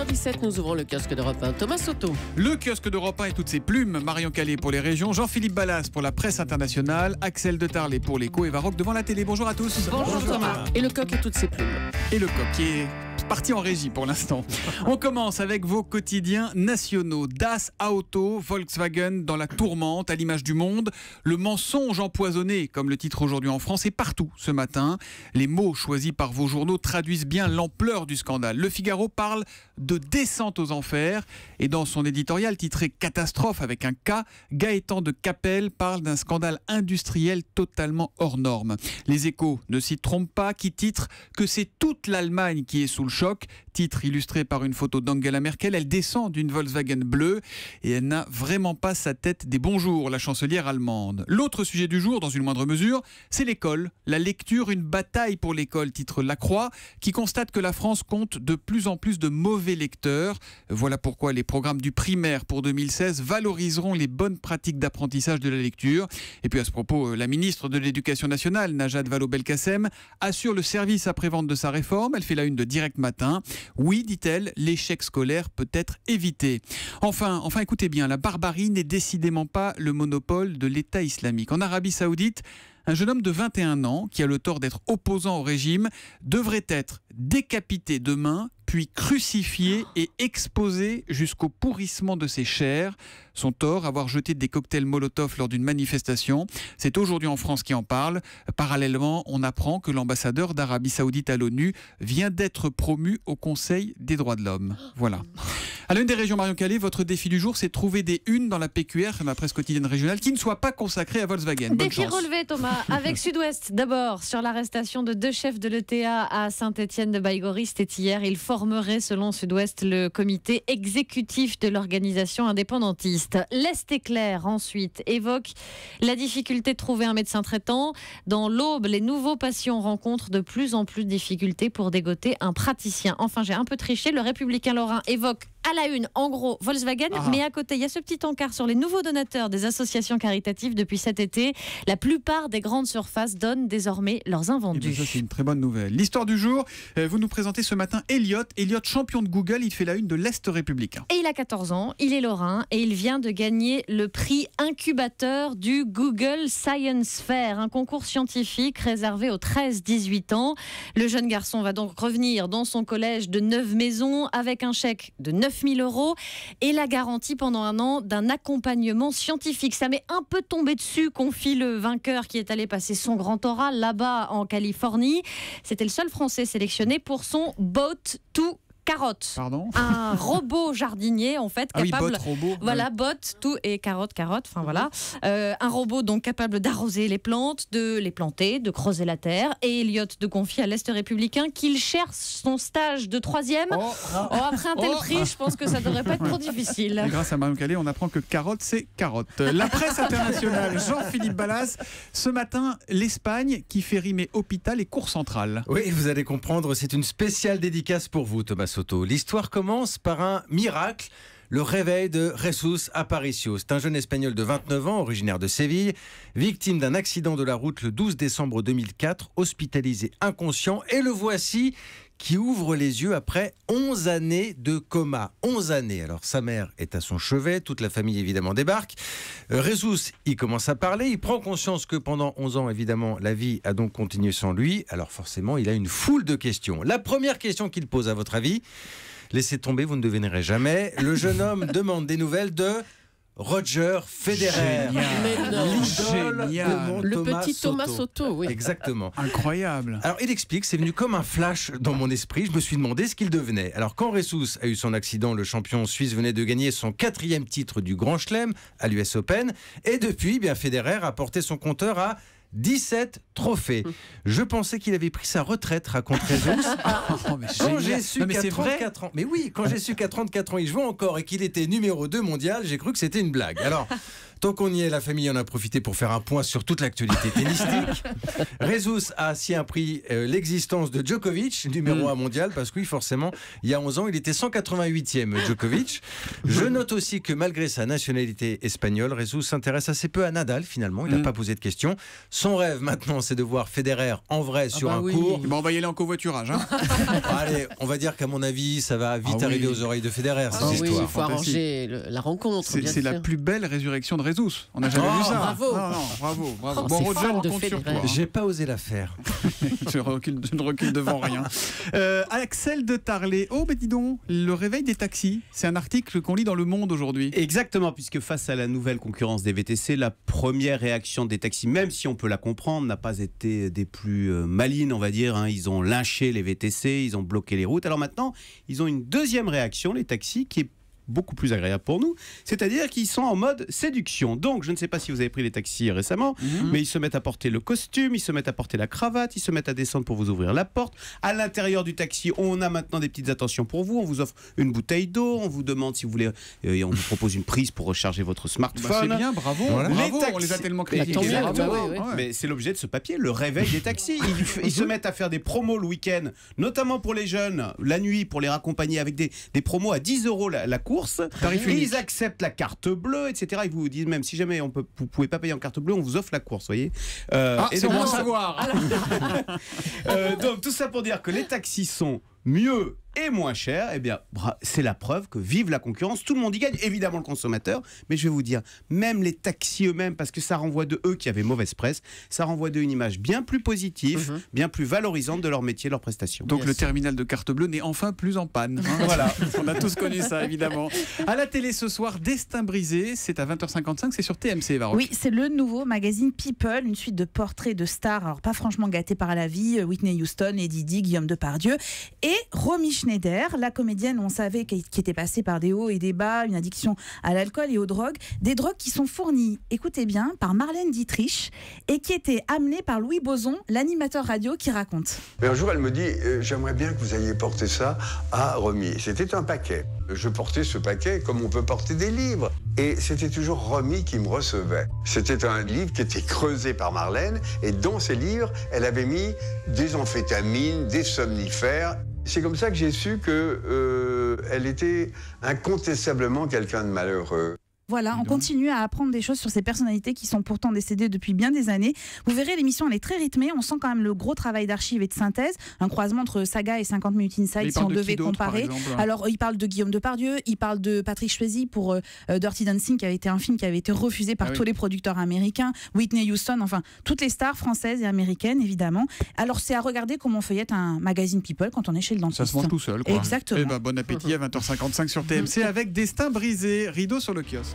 8h17, nous ouvrons le kiosque d'Europe 1. Thomas Soto. Le kiosque d'Europe 1 et toutes ses plumes. Marion Calais pour les régions, Jean-Philippe Ballas pour la presse internationale, Axel de Tarlet pour l'écho et Varroc devant la télé. Bonjour à tous. Bonjour Thomas. Et le coq et toutes ses plumes. Et le coq qui est parti en régie pour l'instant. On commence avec vos quotidiens nationaux. Das Auto, Volkswagen dans la tourmente, à l'image du Monde. Le mensonge empoisonné, comme le titre aujourd'hui en France, est partout ce matin. Les mots choisis par vos journaux traduisent bien l'ampleur du scandale. Le Figaro parle de descente aux enfers et dans son éditorial titré Catastrophe avec un K, Gaëtan de Capelle parle d'un scandale industriel totalement hors norme. Les Échos ne s'y trompent pas, qui titre que c'est toute l'Allemagne qui est sous le choc. Titre illustré par une photo d'Angela Merkel. Elle descend d'une Volkswagen bleue et elle n'a vraiment pas sa tête des bonjours, la chancelière allemande. L'autre sujet du jour, dans une moindre mesure, c'est l'école. La lecture, une bataille pour l'école, titre La Croix, qui constate que la France compte de plus en plus de mauvais lecteurs. Voilà pourquoi les programmes du primaire pour 2016 valoriseront les bonnes pratiques d'apprentissage de la lecture. Et puis à ce propos, la ministre de l'Éducation nationale, Najat Vallaud-Belkacem, assure le service après-vente de sa réforme. Elle fait la une de Direct Matin. Oui, dit-elle, l'échec scolaire peut être évité. Enfin, écoutez bien, la barbarie n'est décidément pas le monopole de l'État islamique. En Arabie Saoudite, un jeune homme de 21 ans, qui a le tort d'être opposant au régime, devrait être décapité demain, puis crucifié et exposé jusqu'au pourrissement de ses chairs. Son tort, avoir jeté des cocktails Molotov lors d'une manifestation. C'est aujourd'hui en France qui en parle. Parallèlement, on apprend que l'ambassadeur d'Arabie Saoudite à l'ONU vient d'être promu au Conseil des droits de l'homme. Voilà. À l'une des régions, Marion Calais, votre défi du jour, c'est trouver des unes dans la PQR, la presse quotidienne régionale, qui ne soient pas consacrées à Volkswagen. Bonne Défi chance. relevé, Thomas, avec Sud-Ouest. D'abord, sur l'arrestation de 2 chefs de l'ETA à Saint-Étienne-de-Baïgorry, c'était hier. Ils formeraient, selon Sud-Ouest, le comité exécutif de l'organisation indépendantiste. L'Est éclair, ensuite, évoque la difficulté de trouver un médecin traitant. Dans l'Aube, les nouveaux patients rencontrent de plus en plus de difficultés pour dégoter un praticien. Enfin, j'ai un peu triché. Le Républicain lorrain évoque à la une, en gros, Volkswagen, mais à côté, il y a ce petit encart sur les nouveaux donateurs des associations caritatives depuis cet été. La plupart des grandes surfaces donnent désormais leurs invendus. Ça, c'est une très bonne nouvelle. L'histoire du jour, vous nous présentez ce matin Elliot, champion de Google, il fait la une de l'Est républicain. Et il a 14 ans, il est lorrain et il vient de gagner le prix incubateur du Google Science Fair, un concours scientifique réservé aux 13-18 ans. Le jeune garçon va donc revenir dans son collège de Neuve-Maisons avec un chèque de 9 000 € et la garantie pendant un an d'un accompagnement scientifique. Ça m'est un peu tombé dessus, confie le vainqueur qui est allé passer son grand oral là-bas en Californie. C'était le seul Français sélectionné pour son Boat to Carotte. Pardon ? Un robot jardinier en fait capable. Bot, robot. Voilà, bot, tout et carotte. Enfin voilà, un robot donc capable d'arroser les plantes, de les planter, de creuser la terre. Et Elliot de confier à l'Est républicain qu'il cherche son stage de 3e. Après un tel prix, je pense que ça devrait pas être trop difficile. Et grâce à Marion Calais, on apprend que carotte, c'est carotte. La presse internationale, Jean-Philippe Ballas. Ce matin, l'Espagne qui fait rimer hôpital et cour centrale. Oui, vous allez comprendre, c'est une spéciale dédicace pour vous, Thomas Soto. L'histoire commence par un miracle, le réveil de Jesus Aparicio. C'est un jeune espagnol de 29 ans, originaire de Séville, victime d'un accident de la route le 12 décembre 2004, hospitalisé inconscient. Et le voici qui ouvre les yeux après 11 années de coma. 11 années. Alors sa mère est à son chevet, toute la famille évidemment débarque. Jesus, il commence à parler, il prend conscience que pendant 11 ans, évidemment, la vie a donc continué sans lui. Alors forcément, il a une foule de questions. La première question qu'il pose, à votre avis, laissez tomber, vous ne devinerez jamais. Le jeune homme demande des nouvelles de Roger Federer. L'idole de mon Le petit Thomas Soto, oui. Exactement. Incroyable. Alors il explique, c'est venu comme un flash dans mon esprit, je me suis demandé ce qu'il devenait. Alors quand Jesus a eu son accident, le champion suisse venait de gagner son 4e titre du Grand Chelem à l'US Open, et depuis, Federer a porté son compteur à 17 trophées. Je pensais qu'il avait pris sa retraite, raconte Jesus. Quand j'ai su qu'à 34 ans, mais oui, quand j'ai su qu'à 34 ans il jouait encore et qu'il était numéro 2 mondial, j'ai cru que c'était une blague. Alors Tant qu'on y est, la famille en a profité pour faire un point sur toute l'actualité tennistique. Rezus a ainsi appris l'existence de Djokovic, numéro 1 mondial, parce que oui, forcément, il y a 11 ans, il était 188e Djokovic. Je note aussi que malgré sa nationalité espagnole, Rezus s'intéresse assez peu à Nadal finalement, il n'a pas posé de questions. Son rêve maintenant, c'est de voir Federer en vrai sur un court. Bon, on va y aller en covoiturage. Hein. Allez, on va dire qu'à mon avis, ça va vite arriver aux oreilles de Federer, cette Oui, histoire. il faut arranger la rencontre. C'est la plus belle résurrection de Rezus. On n'a jamais vu ça. Bravo. Bravo. Oh, Bon, c'est Roger, fan on de compte sur toi. Federer. J'ai pas osé la faire. Je ne recule devant rien. Axel de Tarlet. Oh, dis donc, le réveil des taxis. C'est un article qu'on lit dans Le Monde aujourd'hui. Exactement, puisque face à la nouvelle concurrence des VTC, la première réaction des taxis, même si on peut la comprendre, n'a pas été des plus malines, on va dire. Hein. Ils ont lynché les VTC, ils ont bloqué les routes. Alors maintenant, ils ont une deuxième réaction, les taxis, qui est beaucoup plus agréable pour nous, c'est-à-dire qu'ils sont en mode séduction. Donc, je ne sais pas si vous avez pris les taxis récemment, mais ils se mettent à porter le costume, ils se mettent à porter la cravate, ils se mettent à descendre pour vous ouvrir la porte. À l'intérieur du taxi, on a maintenant des petites attentions pour vous, on vous offre une bouteille d'eau, on vous demande si vous voulez, on vous propose une prise pour recharger votre smartphone. C'est bien, bravo. Voilà. Bravo, Les on les a taxis- tellement Mais critiqués. tant mieux, Bravo. oui. Mais c'est l'objet de ce papier, le réveil des taxis. Ils se mettent à faire des promos le week-end, notamment pour les jeunes, la nuit, pour les raccompagner avec des promos à 10 € la course. Tarif Et unique. ils acceptent la carte bleue, etc. Ils vous disent même si jamais vous ne pouvez pas payer en carte bleue, on vous offre la course, voyez. Et C'est donc, bon à tout ça- savoir. donc tout ça pour dire que les taxis sont mieux et moins cher, eh bien, c'est la preuve que vive la concurrence, tout le monde y gagne, évidemment le consommateur, mais je vais vous dire, même les taxis eux-mêmes, parce que ça renvoie de eux qui avaient mauvaise presse, ça renvoie d'eux une image bien plus positive, bien plus valorisante de leur métier, de leurs prestations. Donc le terminal de carte bleue n'est enfin plus en panne. Hein. Voilà. On a tous connu ça, évidemment. À la télé ce soir, Destin brisé, c'est à 20h55, c'est sur TMC, Varroc. Oui, c'est le nouveau magazine People, une suite de portraits de stars, alors pas franchement gâtés par la vie, Whitney Houston, Eddie Di, Guillaume Depardieu, et Romy Schneider, la comédienne, on savait, qui était passée par des hauts et des bas, une addiction à l'alcool et aux drogues, des drogues qui sont fournies, écoutez bien, par Marlène Dietrich, et qui étaient amenées par Louis Boson, l'animateur radio qui raconte. Mais un jour, elle me dit j'aimerais bien que vous ayez porté ça à Romy. C'était un paquet. Je portais ce paquet comme on peut porter des livres. Et c'était toujours Romy qui me recevait. C'était un livre qui était creusé par Marlène. Et dans ces livres, elle avait mis des amphétamines, des somnifères. C'est comme ça que j'ai su qu'elle était incontestablement quelqu'un de malheureux. Voilà, on continue à apprendre des choses sur ces personnalités qui sont pourtant décédées depuis bien des années. Vous verrez, l'émission, elle est très rythmée. On sent quand même le gros travail d'archives et de synthèse. Un croisement entre Saga et 50 Minutes Inside, si on devait comparer. Alors, il parle de Guillaume Depardieu, il parle de Patrick Swayze pour Dirty Dancing, qui avait été un film qui avait été refusé par tous les producteurs américains. Whitney Houston, enfin, toutes les stars françaises et américaines, évidemment. Alors, c'est à regarder comment on feuillette un magazine People quand on est chez le dentiste. Ça se mange tout seul, quoi. Exactement. Eh ben, bon appétit à 20h55 sur TMC avec Destin brisé, rideau sur le kiosque.